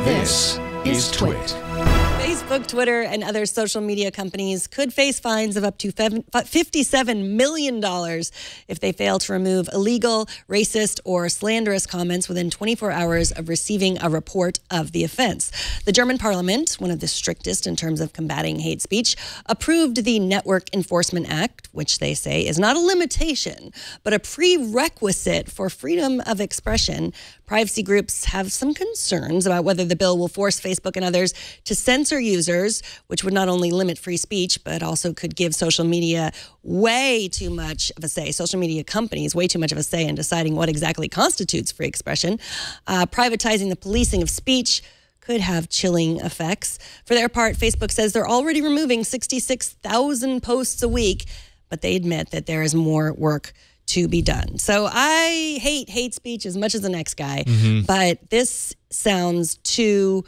This is TWiT. Facebook, Twitter, and other social media companies could face fines of up to $57 million if they fail to remove illegal, racist, or slanderous comments within 24 hours of receiving a report of the offense. The German parliament, one of the strictest in terms of combating hate speech, approved the Network Enforcement Act, which they say is not a limitation, but a prerequisite for freedom of expression. Privacy groups have some concerns about whether the bill will force Facebook and others to censor users, which would not only limit free speech, but also could give social media way too much of a say. Social media companies way too much of a say in deciding what exactly constitutes free expression. Privatizing the policing of speech could have chilling effects. For their part, Facebook says they're already removing 66,000 posts a week, but they admit that there is more work to be done. So I hate speech as much as the next guy, but this sounds too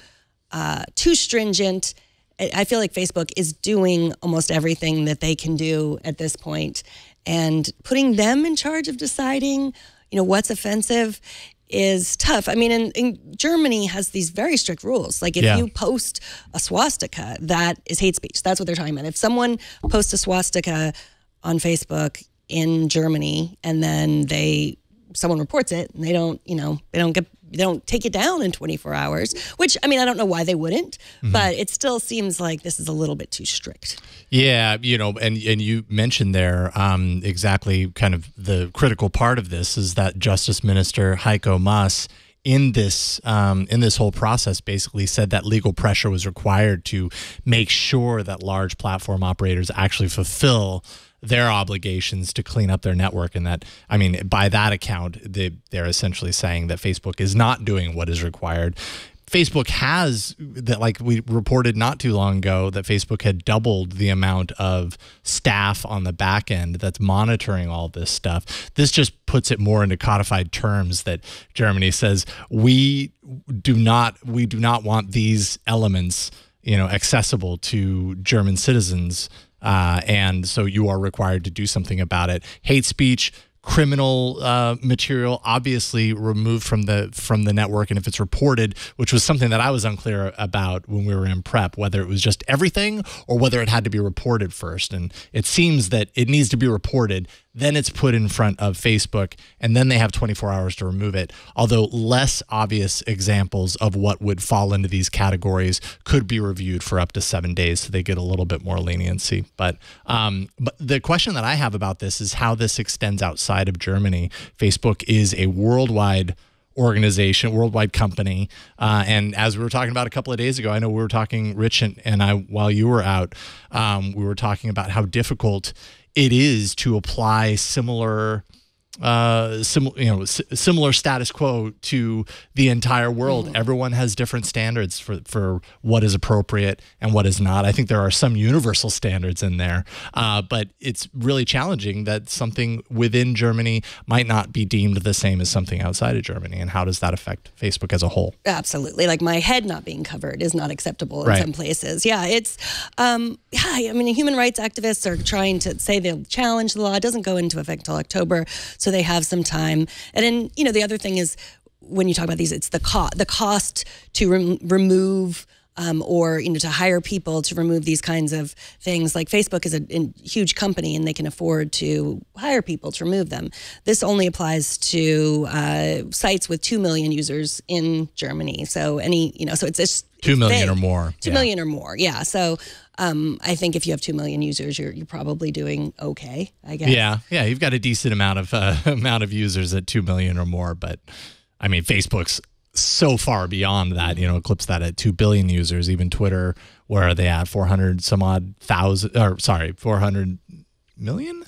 stringent. I feel like Facebook is doing almost everything that they can do at this point, and putting them in charge of deciding, what's offensive is tough. I mean, in Germany has these very strict rules. Like if you post a swastika, that is hate speech. That's what they're talking about. If someone posts a swastika on Facebook in Germany and then someone reports it and they don't take it down in 24 hours, which, I mean, I don't know why they wouldn't, but it still seems like this is a little bit too strict. Yeah, and you mentioned there exactly kind of the critical part of this is that Justice Minister Heiko Maas in this whole process basically said that legal pressure was required to make sure that large platform operators actually fulfill their obligations to clean up their network. And that, I mean, by that account, they're essentially saying that Facebook is not doing what is required. Facebook has, that, like we reported not too long ago, that Facebook had doubled the amount of staff on the back end that's monitoring all this stuff. This just puts it more into codified terms that Germany says we do not want these elements, accessible to German citizens. And so you are required to do something about it. Hate speech, criminal material, obviously removed from the network, and if it's reported, which was something that I was unclear about when we were in prep, whether it was just everything or whether it had to be reported first. And it seems that it needs to be reported, then it's put in front of Facebook, and then they have 24 hours to remove it. Although less obvious examples of what would fall into these categories could be reviewed for up to 7 days, so they get a little bit more leniency. But the question that I have about this is how this extends outside of Germany. Facebook is a worldwide organization, worldwide company. And as we were talking about a couple of days ago, I know we were talking, Rich and I, while you were out, we were talking about how difficult it is to apply similar status quo to the entire world. Everyone has different standards for what is appropriate and what is not. I think there are some universal standards in there, but it's really challenging that something within Germany might not be deemed the same as something outside of Germany. And how does that affect Facebook as a whole? Absolutely. Like my head not being covered is not acceptable in some places. Yeah, it's, I mean, human rights activists are trying to say they'll challenge the law. It doesn't go into effect until October, so they have some time. And then, the other thing is when you talk about these, it's the cost to remove or to hire people to remove these kinds of things. Like Facebook is a huge company and they can afford to hire people to remove them. This only applies to sites with 2 million users in Germany. So so it's just 2 million or more. 2 million or more. Yeah. So I think if you have 2 million users, you're probably doing okay, I guess. Yeah. You've got a decent amount of users at 2 million or more, but I mean, Facebook's so far beyond that, eclipsed that at 2 billion users. Even Twitter, where are they at? 400 million?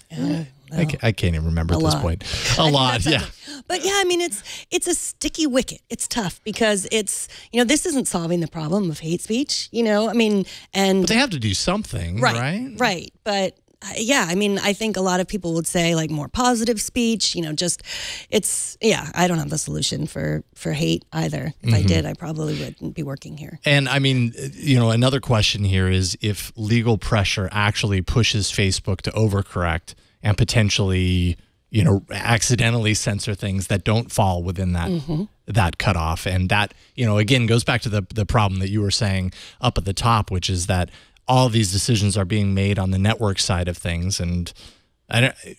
I can't even remember at this point. A lot, yeah. But yeah, I mean, it's a sticky wicket. It's tough because it's, this isn't solving the problem of hate speech, I mean, and... But they have to do something, right? Right, but... yeah, I mean, I think a lot of people would say like more positive speech, I don't have the solution for hate either. If I did, I probably wouldn't be working here. And I mean, another question here is if legal pressure actually pushes Facebook to overcorrect and potentially accidentally censor things that don't fall within that cutoff. And that, again, goes back to the problem that you were saying up at the top, which is that all of these decisions are being made on the network side of things. And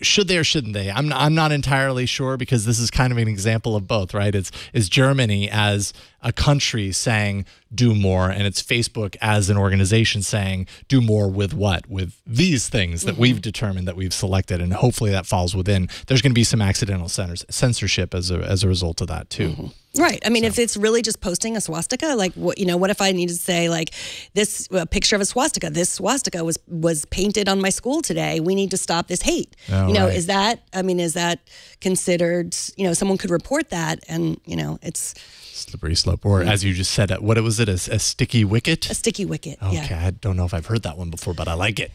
should they or shouldn't they? I'm not entirely sure, because this is kind of an example of both, right? It's Germany as a country saying do more, and it's Facebook as an organization saying do more with what? With these things that we've determined, that we've selected, and hopefully that falls within. There's going to be some accidental censorship as a result of that too. Right. I mean, if it's really just posting a swastika, like what if I needed to say like this picture of a swastika, this swastika was painted on my school today. We need to stop this hate. Right. Is that considered, someone could report that, and it's slippery slope, or as you just said, what was it? A sticky wicket? A sticky wicket. Okay, Yeah. I don't know if I've heard that one before, but I like it.